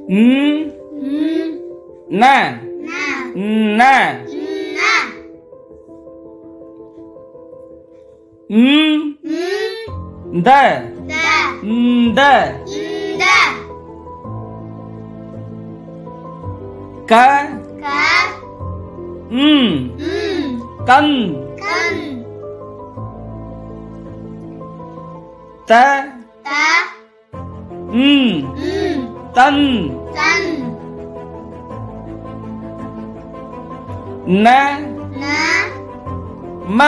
ந ந த த க கண் த தன் ந ம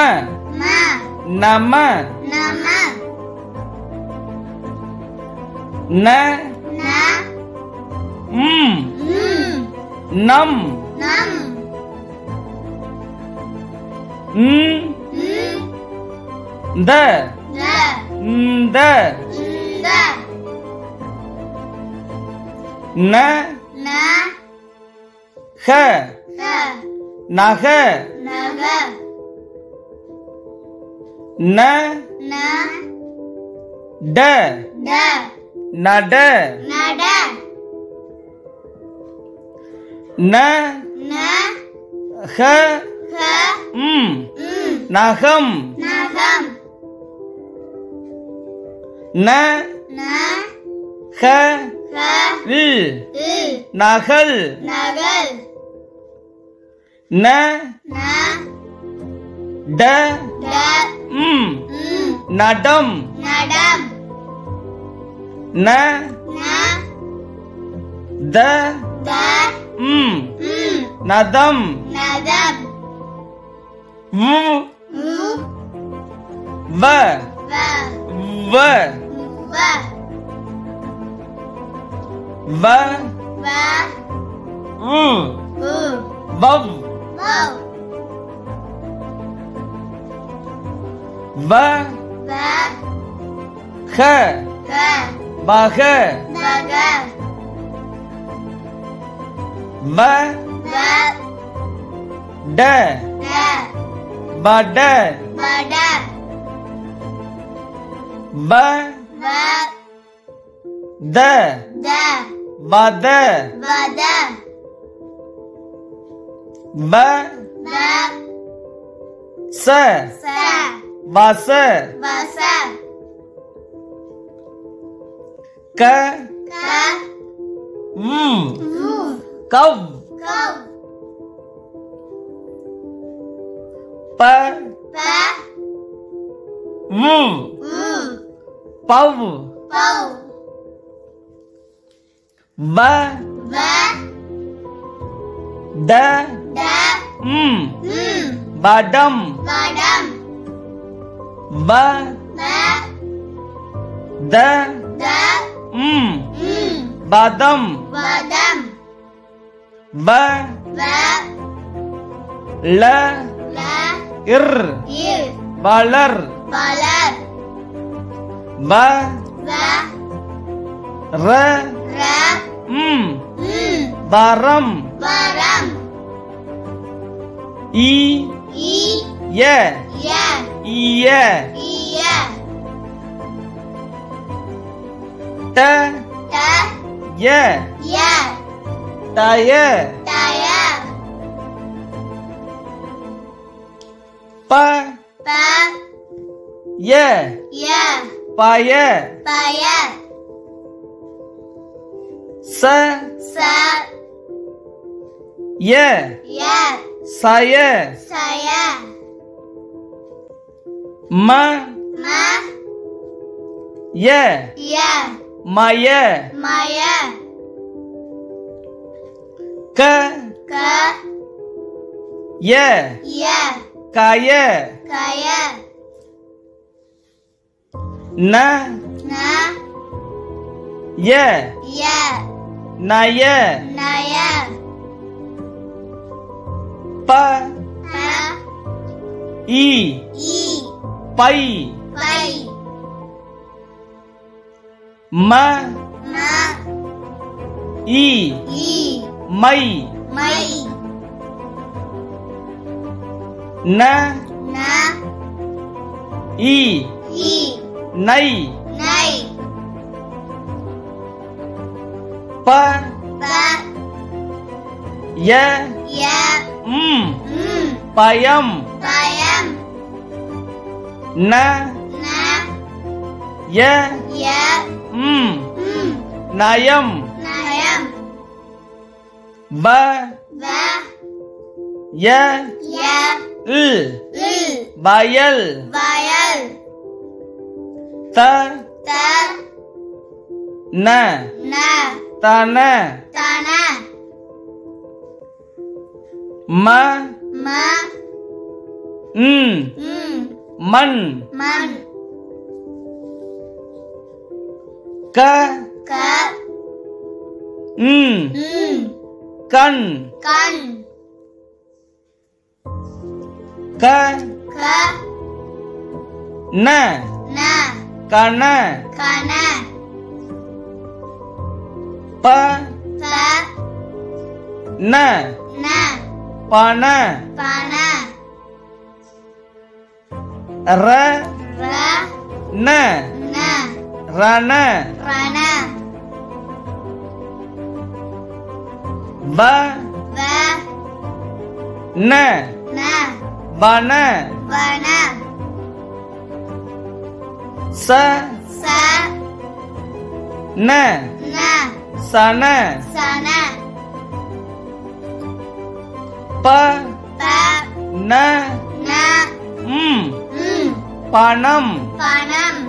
நம ந நம் த ந ஹ நக ந ட நட ந ஹ நகம் ந ஹ நகல் ந ட நடம் ந த நதம் வ வ வ வவ் வ ஹ வக வ ட வட வ த வத வ ச வச க கவ் ப பவ் வ ட வடம் வ த வதம் வ ல இர் வளர் வ ர வரம் இ ய ட ய டய ப ய பய ச ய சய ம ய மய க ய கய ந ய நய ப இ பை ம இ மை ந இ நை ப ய ய ம் ம் பயம் பயம் ந ந ய ய ம் ம் நயம் நயம் வ வ ய ய இல் இல் வயல் வயல் த த ந ந தன தன ம ம ம் ம் மண் மண் க க ம் ம் கண் கண் க க ந ந கன கன ப ப ந ந பன பன ர ர ந ந ரண ரண வ வ ந ந வன வன ச ச ந ந சன சன ப ப ந ந ம் ம் பணம் பணம்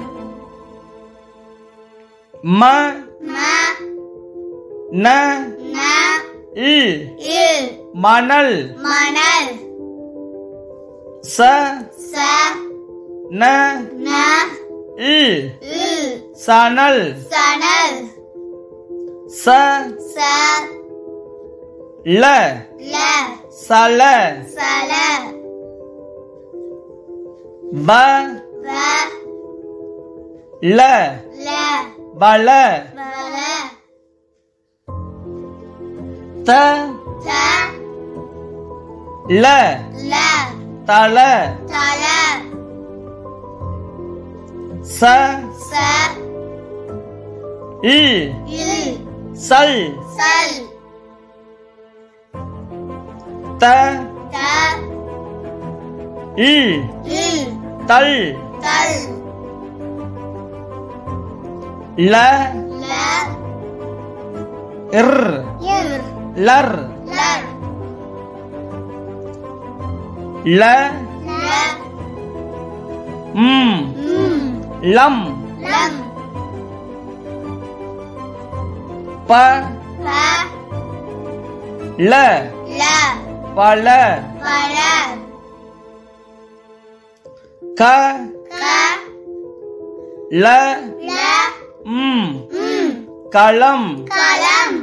ம ம ந ந இல் இல் மணல் மணல் ச ச ந ந இல் இல் சணல் சணல் ச ச ல ல சல சல வ வ ல ல வள வல த த ல ல தல தல ச ச இல் இல் சல் சல் த த இல் இல் தல் தல் ல ல இர் இர் லர் லர் ல ல ம் ம் லம் லம் ப ப ல ல பல பல க க ல ல ம் ம் களம் களம்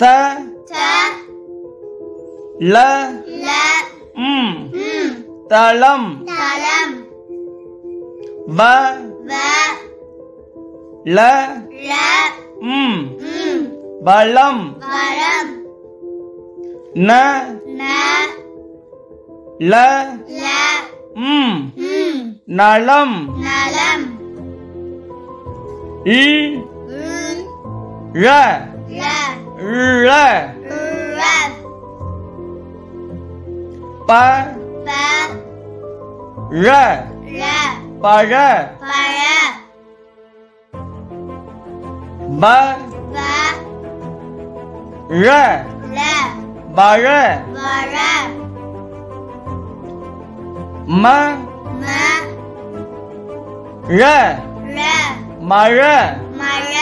த த ல ல ம் ம் தளம் தலம் வ வ ல ல ம் ம் வளம் வரம் ந ந ல ல ம் ம் நலம் நலம் இ ம் ர ல ர ர ப ப ர ர பழ பழ ப ப ர ர பழ வர ம ம ர ர மழ மழ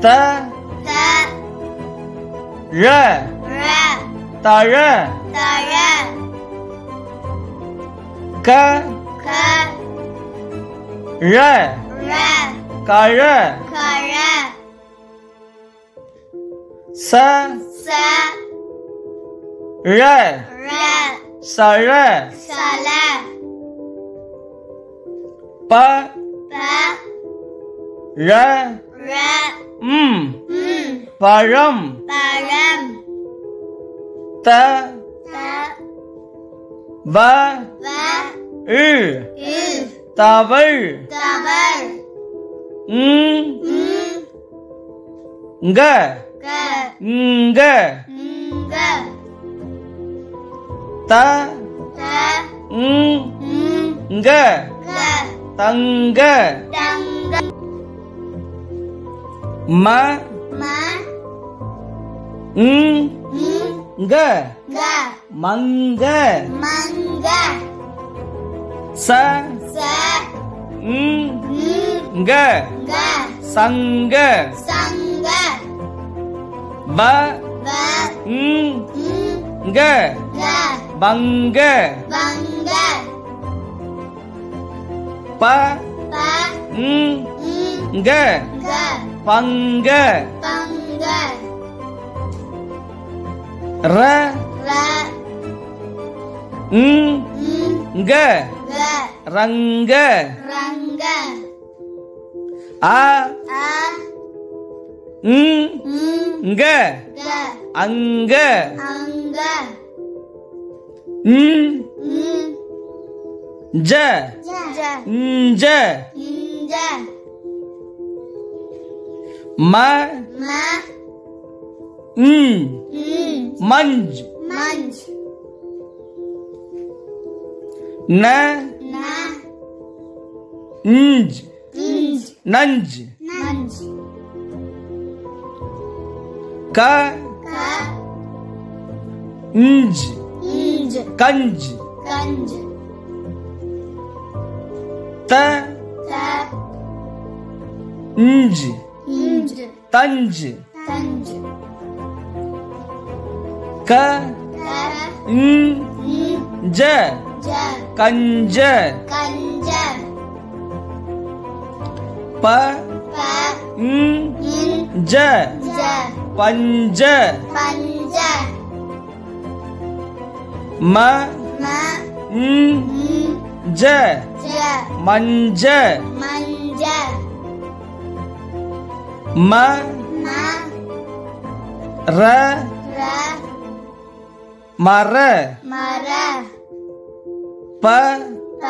த த ர ர தழ தழ க க ர ர கழ கழ ச ச ர ர சழ சல ப ப ர ர ம் ம் பழம் பழம் த த வ வ இல் இல் தவள் தவள் ம் ம் க க ங்க ங்க த த ங்க க தங்க தங்க ம ம ங்க க மங்க மங்க ச ச ங்க க சங்க சங்க ப வ ங்க க பங்க பங்க ப ப ங்க க பங்க பங்க ர ர ங்க க ரங்க ரங்க ஆ அ ங்க க அங்க அங்க ஜ ஜ ஞ்ச இஞ்ச ம ம மஞ்ச் மஞ்ச் ந ந இஞ்ச் இஞ்ச் நஞ்ச் நஞ்ச் க க இஞ்ச் இஞ்ச் கஞ்ச் கஞ்ச் த த இஞ்ச் இஞ்ச் தஞ்ச் தஞ்ச் க க இஞ்ச ஜ கஞ்ச கஞ்ச ப ப இஞ்ச ஜ பஞ்ச பஞ்ச ம ம இஞ்ச ஜ மஞ்ச மஞ்ச ம ம ர ர மர மர ப ப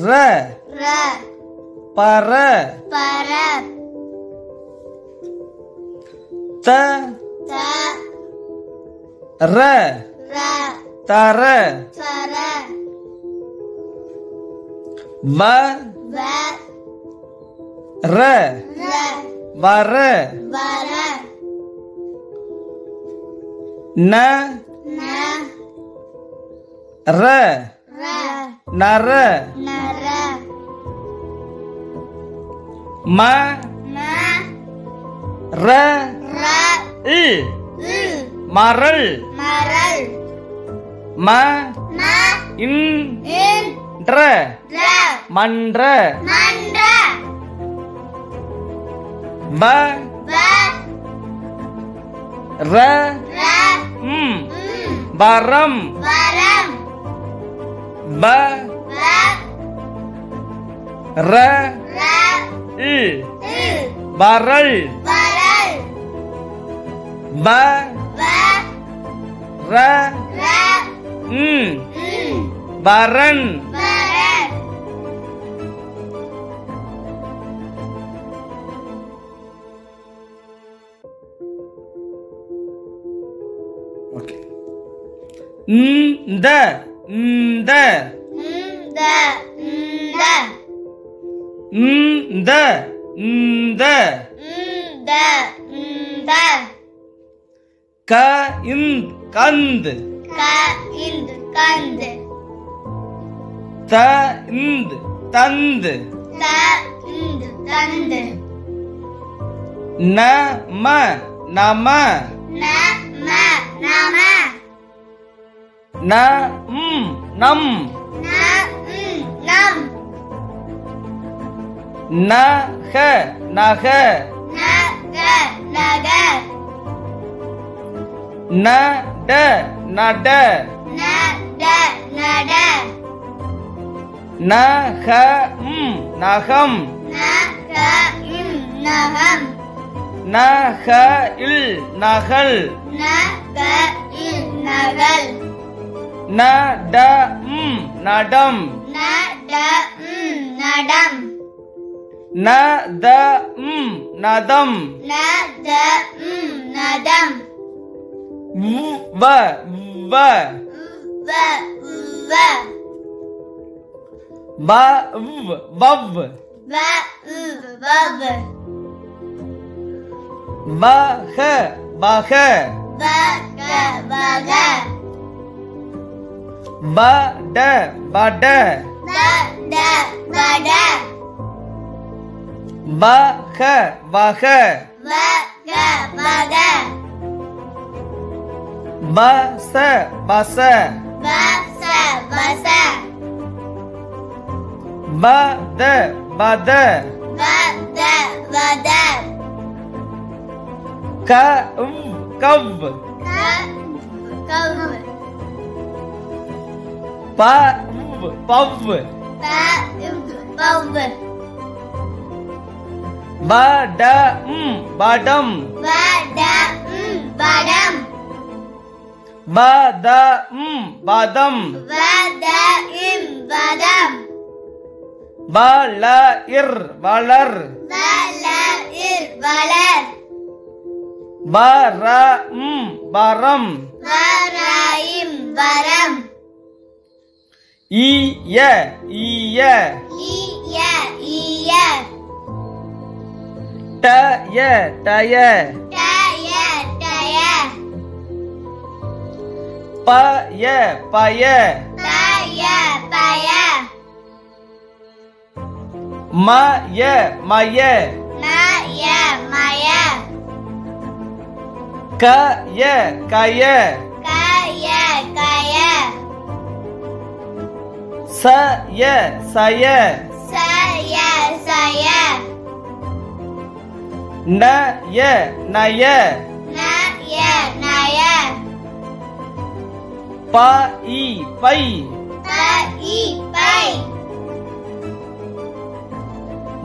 ர ர பர பர த த ர ர தர தர வ வ ர ர வர வர ந ந ர ர நர நர ம ம ர ர இல் இல் மரல் மரல் ம ம இன் இன் ற ர மன்ற மன்ற வ வ ர ர வரம் வரம் வ வ ர ர இல் இல் வரல் வரல் வ வ ர ர வரன் வரன் ஓகே இந்த இந்த இந்த இந்த இந்த இந்த இந்த இந்த க இந்த் கந்த் க இந்த கந்து த இந்த் தந்து த இந்த தந்து ந ம நம ந ம நம ந நம் ந நம் ந ஹ நக ந க நக ந ட நட ந ட நட ந ஹ நகம் ந க நகம் ந ஹ இல் நகல் ந க நகல் ந ட நடம் ந ட நடம் நதம் நதம் நதம் வ வ வவ் வஹ வஹ வட வட வஹ வஹ வச வச வத வத கவ் பவ் வடம் வடம் வதம் வதம் வளர் வளர் வரம் ஈய ஈய டய டய பய பய மய மய கய கய சய சய நய நய பை பை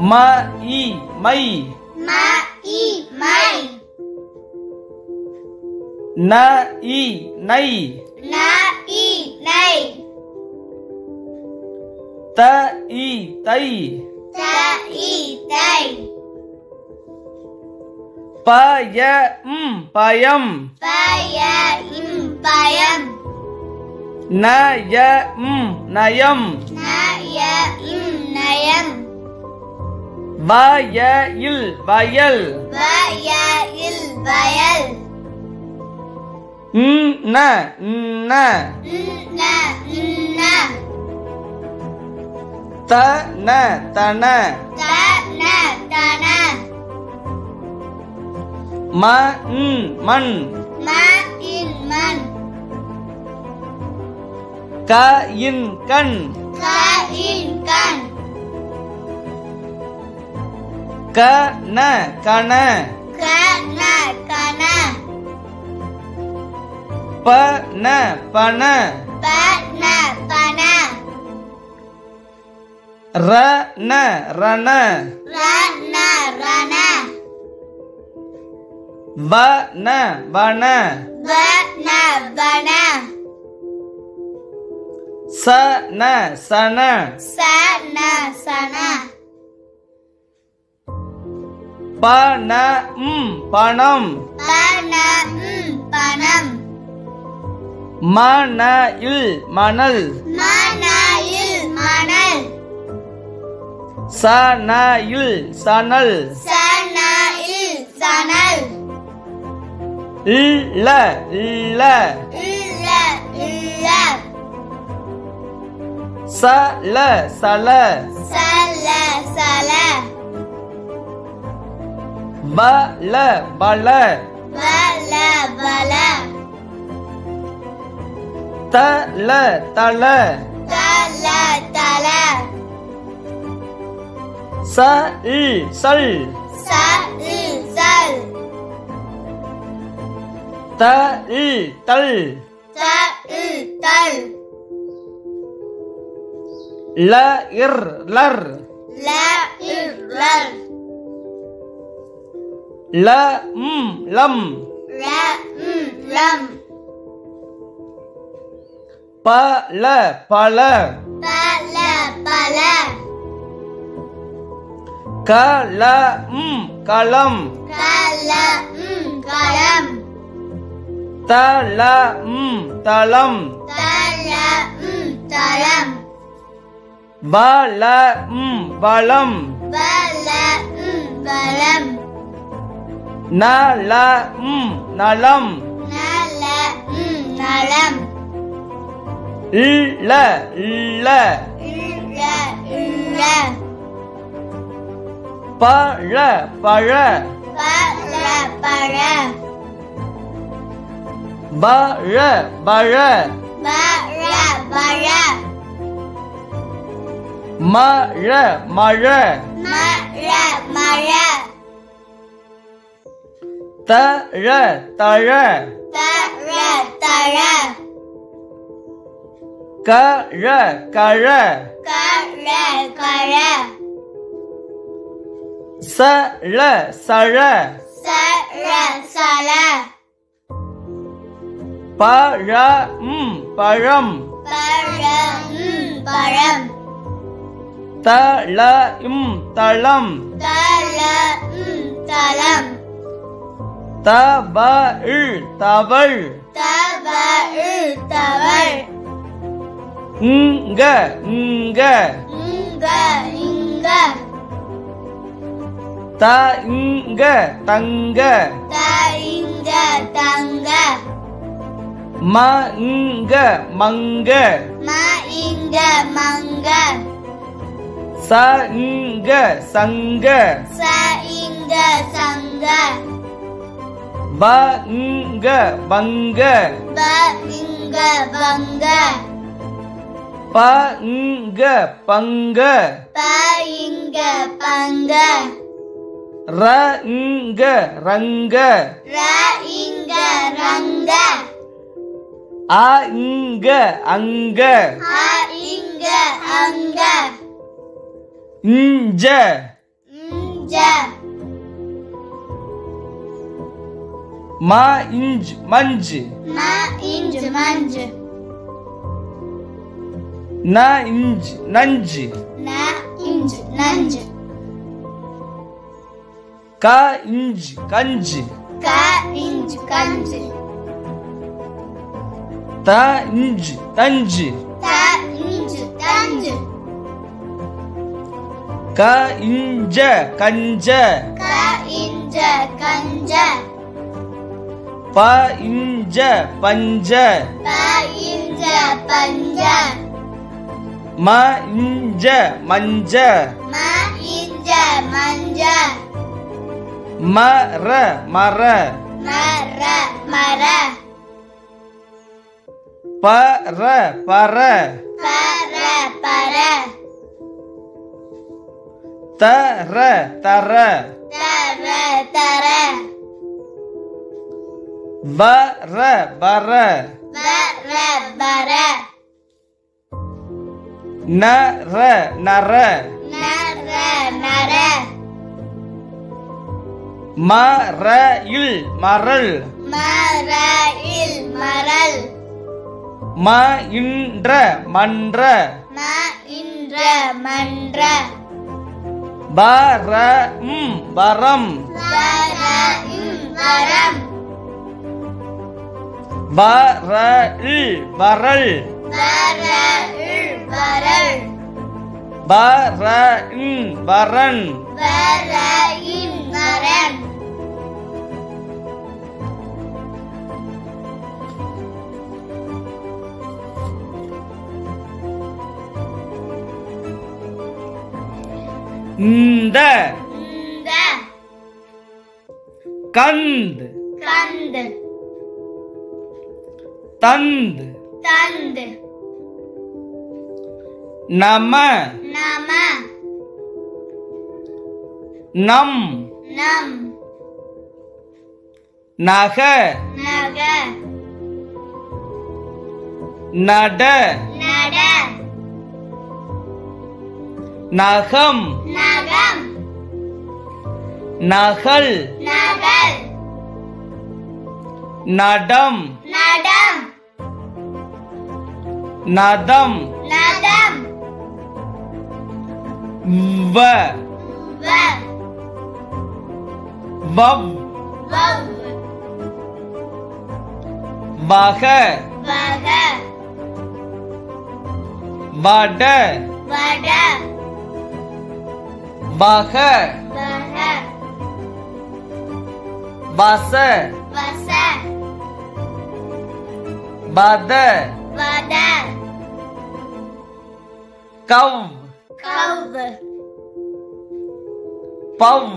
மை மை நை நை தை பயம் நயம் வயல் வயல் தன தன மண் கயின் கண் கன கன பன பன ரண ரண வன வன சன சன பணம் மணல் மணல் சனல் சனல் இல்ல இல்ல சல சல பல பல தல தல சல் தல் லர் லர் லம் பல பல கலம் களம் kalam தலம் தளம் talam பலம் பலம் balam நலம் நலம் nalam இல்ல இல்ல illa பழ பழ para பழ பழ bara மழ மழ mara தழ தழ tara கழ கழ kara சழ சழ sala பழம் பழம் param தளம் தளம் talam தவழ் தவழ் tawar இங்க இங்க inga தங்க தங்க inga tangga மங்க மங்க inga mangga சங்க சங்க inga sangga பங்க பங்க inga bangga பங்க பங்க inga pangga Ranga Ranga inga rangga அங்க அங்க inga angga இஞ்ச inja இஞ்ச் மஞ்சு inj manj இஞ்ச் நஞ்சு inj nanj இஞ்ச் கஞ்சு inj kanj இஞ்ச் தஞ்சு inj tanj இஞ்ச கஞ்ச inja kanja இஞ்ச பஞ்ச inja panja இஞ்ச மஞ்ச inja manja மர மர mara பர பர para தர தர tara வர வர bara நர நர nara மரயில் மரல் marail maral இன்ற மன்ற indra mandra பரம் பரம் varam வரல் வரல் varal வரன் வரன் varain varan இந்த inda கந்த் kand தந்த் tand நம nama நம் nam நக naga நட nada நகம் nagam நகல் nagal நடம் nadam நதம் nadam வ வவ் வக வட வக வச பத கவ் பவ்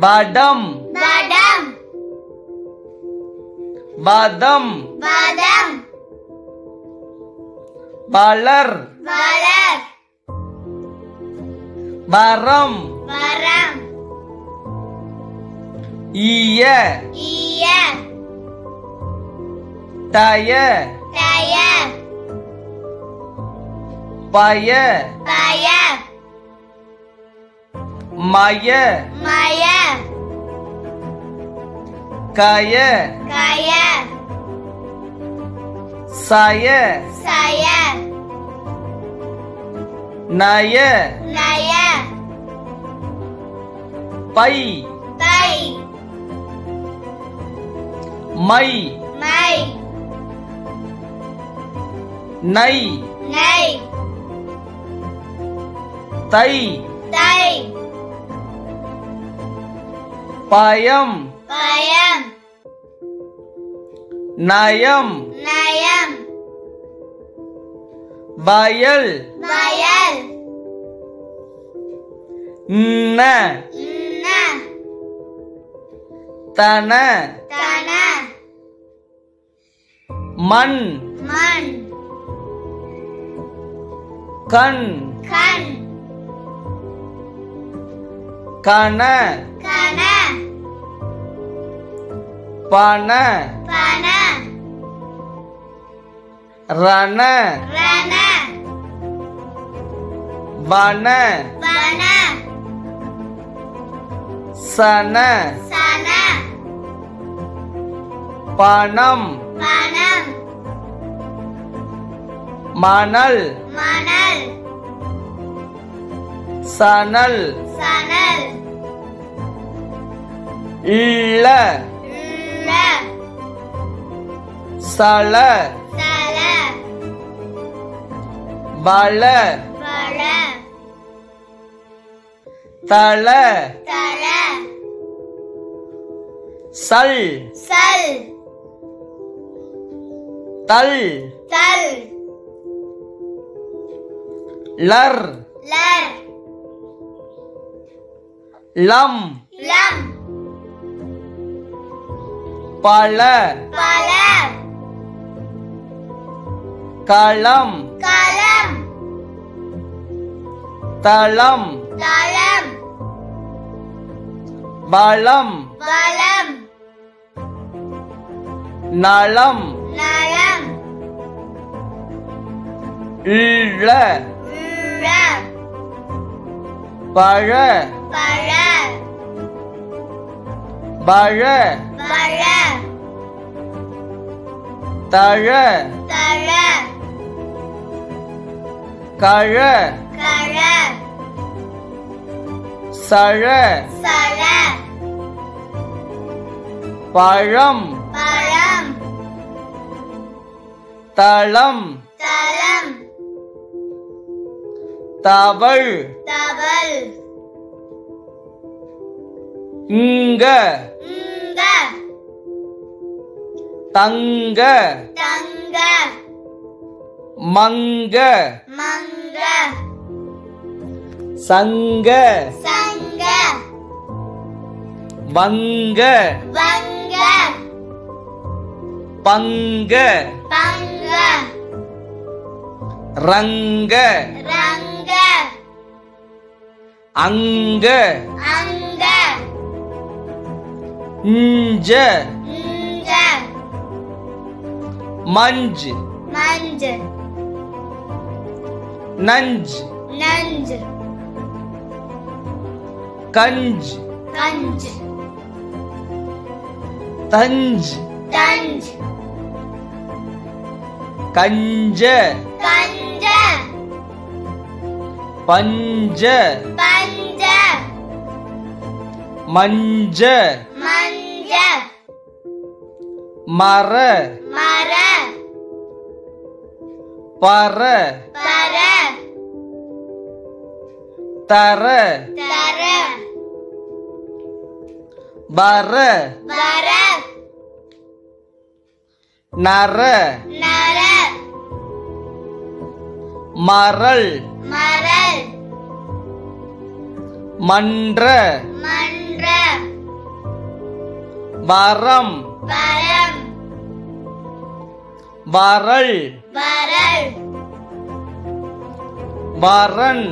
வடம் வதம் வளர் வரம் ஈய தய பய மய கய சய நய பை மை நை தை பயம் நயம் வயல் ந தன மண் கண் கன பன ரண வன சன பணம் மணல் சணல் இள்ள சல வள தல சல் தல் லர் லம் பல களம் தளம் பலம் நலம் இழ பழ பழ தழ கழ சழ பழம் தளம் தவள் இங்க தங்க மங்க சங்க வங்க பங்க ரங்க அங்க இஞ்ச மஞ்ச் நஞ்ச் கஞ்ச் தஞ்ச் கஞ்ச பஞ்ச பஞ்ச மஞ்ச மஞ்ச மர மர பர பர தர தர பர வர நர நர மரல் மரல் மன்ற மன்ற வரம் வரம் வரல் வரல் வரன்